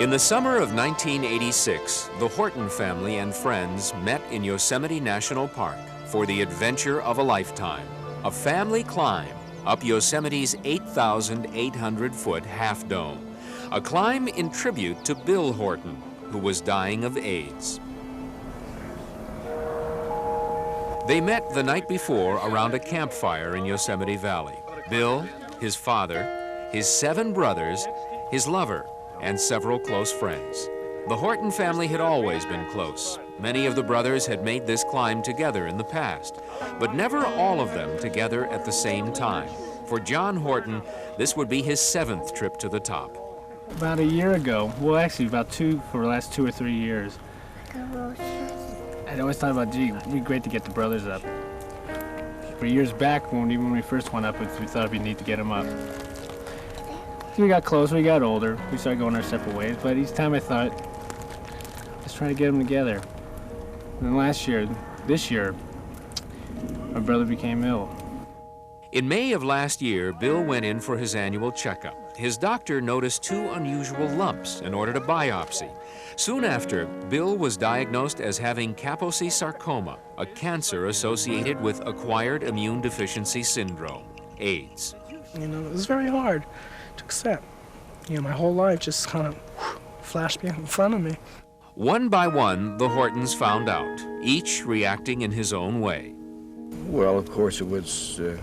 In the summer of 1986, the Horton family and friends met in Yosemite National Park for the adventure of a lifetime, a family climb up Yosemite's 8,800-foot half dome, a climb in tribute to Bill Horton, who was dying of AIDS. They met the night before around a campfire in Yosemite Valley. Bill, his father, his 7 brothers, his lover, and several close friends. The Horton family had always been close. Many of the brothers had made this climb together in the past, but never all of them together at the same time. For John Horton, this would be his 7th trip to the top. About a year ago, well actually about 2 for the last 2 or 3 years, I'd always thought about, gee, it'd be great to get the brothers up. For years back, when we first went up, we thought it'd be neat to get them up. We got closer, we got older, we started going our separate ways, but each time I thought, let's try to get them together. And then this year, my brother became ill. In May of last year, Bill went in for his annual checkup. His doctor noticed 2 unusual lumps and ordered a biopsy. Soon after, Bill was diagnosed as having Kaposi sarcoma, a cancer associated with acquired immune deficiency syndrome, AIDS. You know, it was very hard to accept. You know, my whole life just kind of flashed in front of me. One by one, the Hortons found out, each reacting in his own way. Well, of course, it was a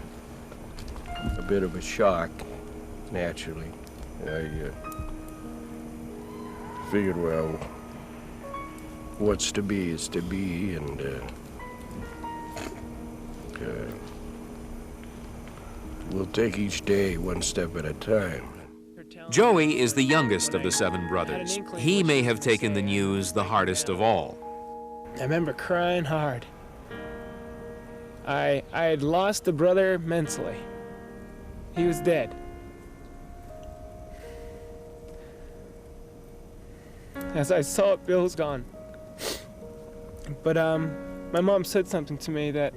bit of a shock, naturally. I figured, well, what's to be is to be, and we'll take each day one step at a time. Joey is the youngest of the 7 brothers. He may have taken the news the hardest of all. I remember crying hard. I had lost a brother mentally. He was dead. As I saw it, Bill was gone. But my mom said something to me that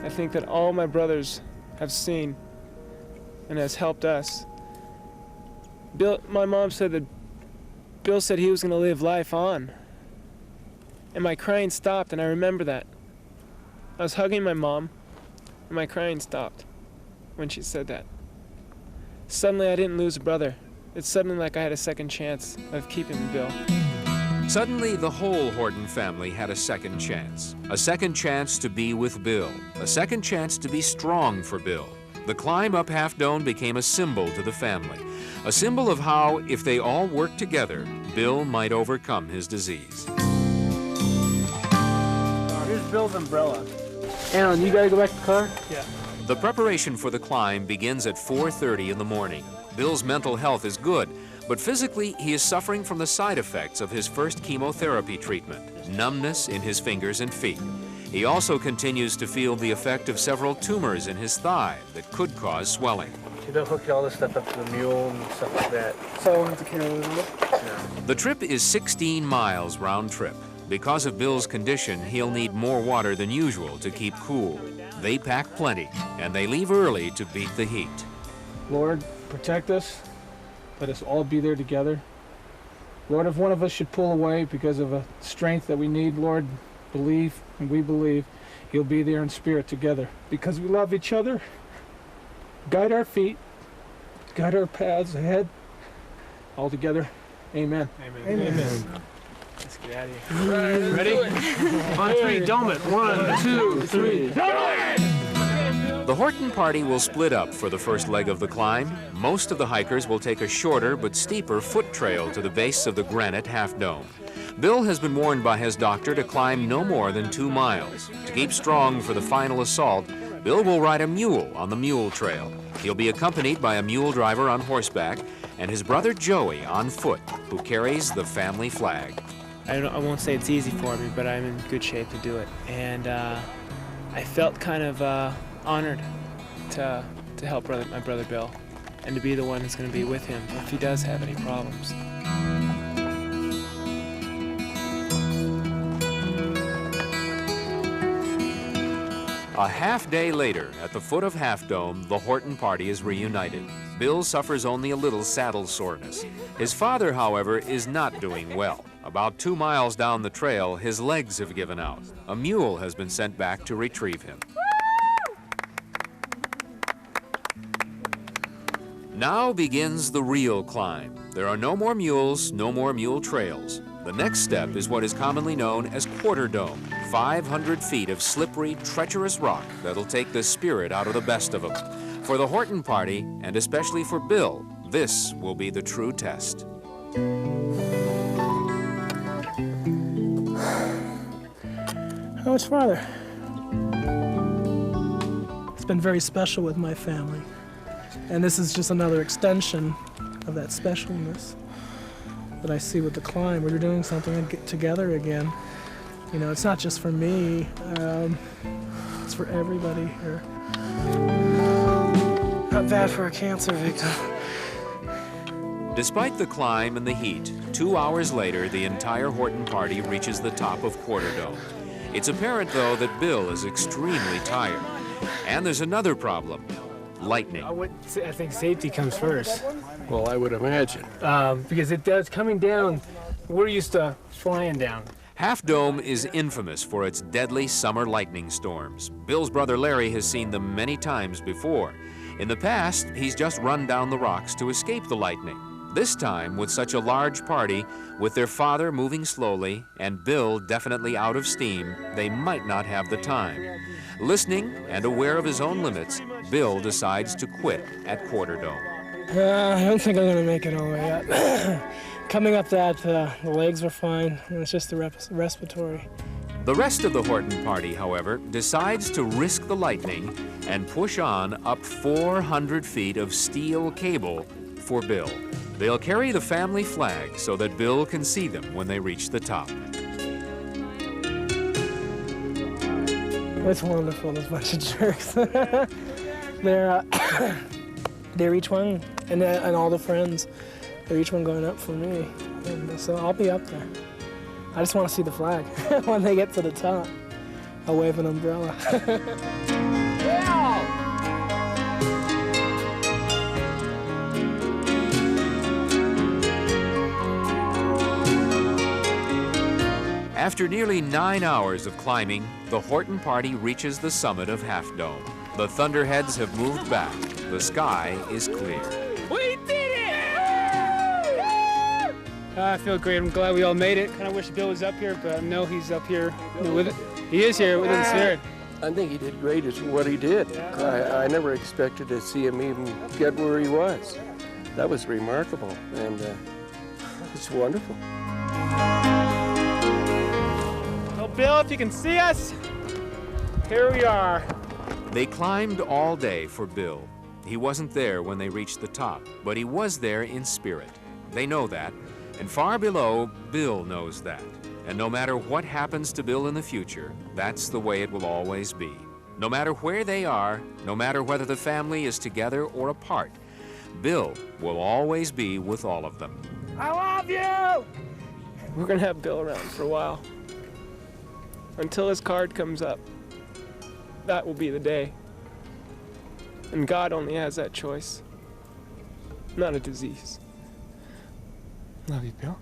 I think that all my brothers have seen and has helped us. My mom said that Bill said he was going to live life on. And my crying stopped, and I remember that. I was hugging my mom, and my crying stopped when she said that. Suddenly, I didn't lose a brother. It's suddenly like I had a second chance of keeping Bill. Suddenly, the whole Horton family had a second chance to be with Bill, a second chance to be strong for Bill. The climb up Half Dome became a symbol to the family, a symbol of how, if they all worked together, Bill might overcome his disease. Here's Bill's umbrella. Alan, you gotta go back to the car? Yeah. The preparation for the climb begins at 4:30 in the morning. Bill's mental health is good, but physically he is suffering from the side effects of his first chemotherapy treatment, numbness in his fingers and feet. He also continues to feel the effect of several tumors in his thigh that could cause swelling. You don't hook all this stuff up to the mule and stuff like that. So I have to carry it over. The trip is 16 miles round trip. Because of Bill's condition, he'll need more water than usual to keep cool. They pack plenty, and they leave early to beat the heat. Lord, protect us. Let us all be there together. Lord, if one of us should pull away because of a strength that we need, Lord, believe, and we believe, you'll be there in spirit together. Because we love each other, guide our feet, guide our paths ahead, all together. Amen. Amen. Amen. Amen. Let's get out of here. Ready? On 3, dome it. 1, 2, 3. The Horton party will split up for the first leg of the climb. Most of the hikers will take a shorter but steeper foot trail to the base of the granite half dome. Bill has been warned by his doctor to climb no more than 2 miles. To keep strong for the final assault, Bill will ride a mule on the mule trail. He'll be accompanied by a mule driver on horseback and his brother Joey on foot, who carries the family flag. I won't say it's easy for me, but I'm in good shape to do it. And I felt kind of honored to help my brother Bill and to be the one who's going to be with him if he does have any problems. A half day later, at the foot of Half Dome, the Horton party is reunited. Bill suffers only a little saddle soreness. His father, however, is not doing well. About 2 miles down the trail, his legs have given out. A mule has been sent back to retrieve him. Now begins the real climb. There are no more mules, no more mule trails. The next step is what is commonly known as Quarter Dome, 500 feet of slippery, treacherous rock that'll take the spirit out of the best of them. For the Horton party, and especially for Bill, this will be the true test. How much farther? It's been very special with my family. And this is just another extension of that specialness that I see with the climb. We're doing something together again. You know, it's not just for me, it's for everybody here. Not bad for a cancer victim. Despite the climb and the heat, 2 hours later, the entire Horton party reaches the top of Quarter Dome. It's apparent, though, that Bill is extremely tired. And there's another problem: lightning. I think safety comes first. Well, I would imagine. Because it does, coming down, we're used to flying down. Half Dome is infamous for its deadly summer lightning storms. Bill's brother Larry has seen them many times before. In the past, he's just run down the rocks to escape the lightning. This time, with such a large party, with their father moving slowly and Bill definitely out of steam, they might not have the time. Listening and aware of his own limits, Bill decides to quit at Quarter Dome. I don't think I'm gonna make it all the way up. Coming up that, the legs were fine, and it's just the respiratory. The rest of the Horton party, however, decides to risk the lightning and push on up 400 feet of steel cable for Bill. They'll carry the family flag so that Bill can see them when they reach the top. It's wonderful, this bunch of jerks. They're each one, and all the friends, they're each one going up for me. And so I'll be up there. I just want to see the flag. When they get to the top, I'll wave an umbrella. After nearly 9 hours of climbing, the Horton party reaches the summit of Half Dome. The thunderheads have moved back. The sky is clear. We did it! I feel great. I'm glad we all made it. Kind of wish Bill was up here, but no, he's up here with it. He is here with the spirit. I think he did great as what he did. I never expected to see him even get where he was. That was remarkable, and it's wonderful. Well, Bill, if you can see us, here we are. They climbed all day for Bill. He wasn't there when they reached the top, but he was there in spirit. They know that, and far below, Bill knows that. And no matter what happens to Bill in the future, that's the way it will always be. No matter where they are, no matter whether the family is together or apart, Bill will always be with all of them. I love you! We're gonna have Bill around for a while. Until his card comes up. That will be the day. And God only has that choice, not a disease. Love you, Bill.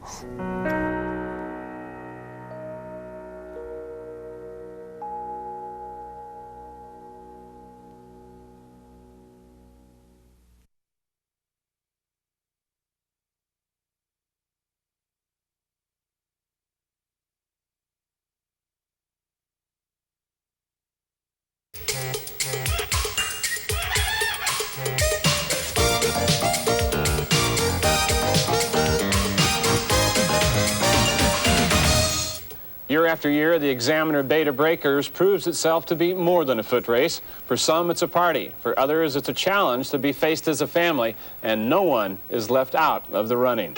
Year after year, the Examiner Beta Breakers proves itself to be more than a foot race. For some, it's a party. For others, it's a challenge to be faced as a family, and no one is left out of the running.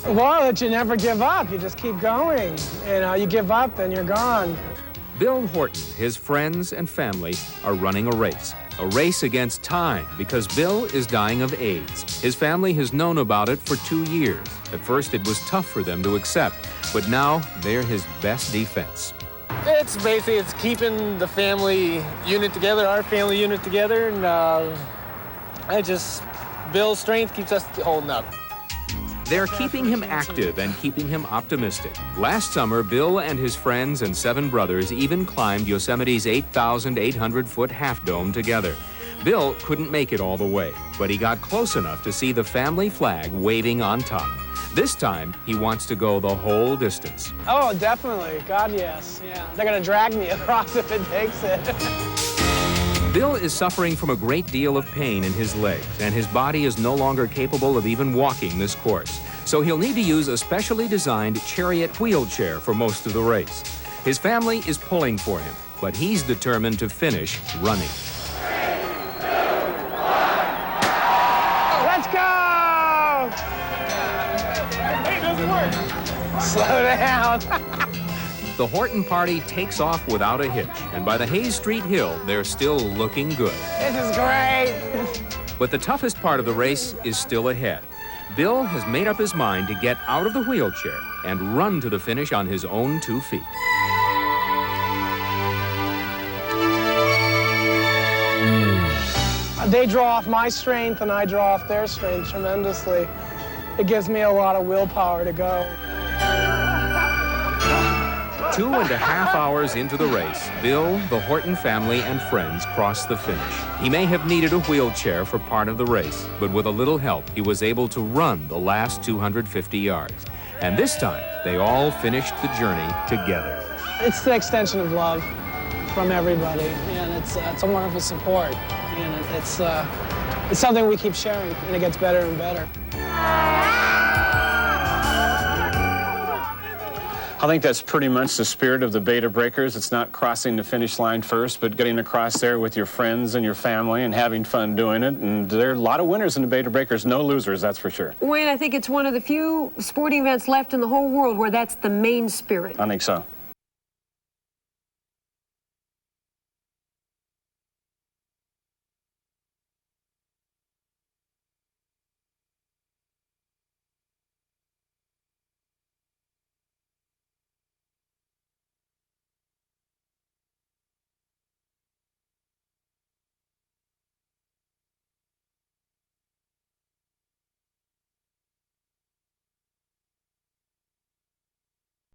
Well, that you never give up. You just keep going. You give up, then you're gone. Bill Horton, his friends and family are running a race against time, because Bill is dying of AIDS. His family has known about it for 2 years. At first, it was tough for them to accept, But now they're his best defense. It's basically, it's keeping the family unit together, our family unit together, and Bill's strength keeps us holding up. They're keeping him active and keeping him optimistic. Last summer, Bill and his friends and 7 brothers even climbed Yosemite's 8,800-foot Half Dome together. Bill couldn't make it all the way, but he got close enough to see the family flag waving on top. This time, he wants to go the whole distance. Oh, definitely. God, yes. Yeah. They're going to drag me across if it takes it. Bill is suffering from a great deal of pain in his legs, and his body is no longer capable of even walking this course. So he'll need to use a specially designed chariot wheelchair for most of the race. His family is pulling for him, but he's determined to finish running. 3, 2, 1. Let's go! Hey, it doesn't work. Slow down. The Horton party takes off without a hitch, and by the Hayes Street Hill, they're still looking good. This is great. But the toughest part of the race is still ahead. Bill has made up his mind to get out of the wheelchair and run to the finish on his own 2 feet. They draw off my strength and I draw off their strength tremendously. It gives me a lot of willpower to go. 2.5 hours into the race, Bill, the Horton family, and friends crossed the finish. He may have needed a wheelchair for part of the race, but with a little help, he was able to run the last 250 yards. And this time, they all finished the journey together. It's the extension of love from everybody, and it's a wonderful support. And it's something we keep sharing, and it gets better and better. I think that's pretty much the spirit of the Beta Breakers. It's not crossing the finish line first, but getting across there with your friends and your family and having fun doing it. And there are a lot of winners in the Beta Breakers, no losers, that's for sure. Wayne, I think it's one of the few sporting events left in the whole world where that's the main spirit. I think so.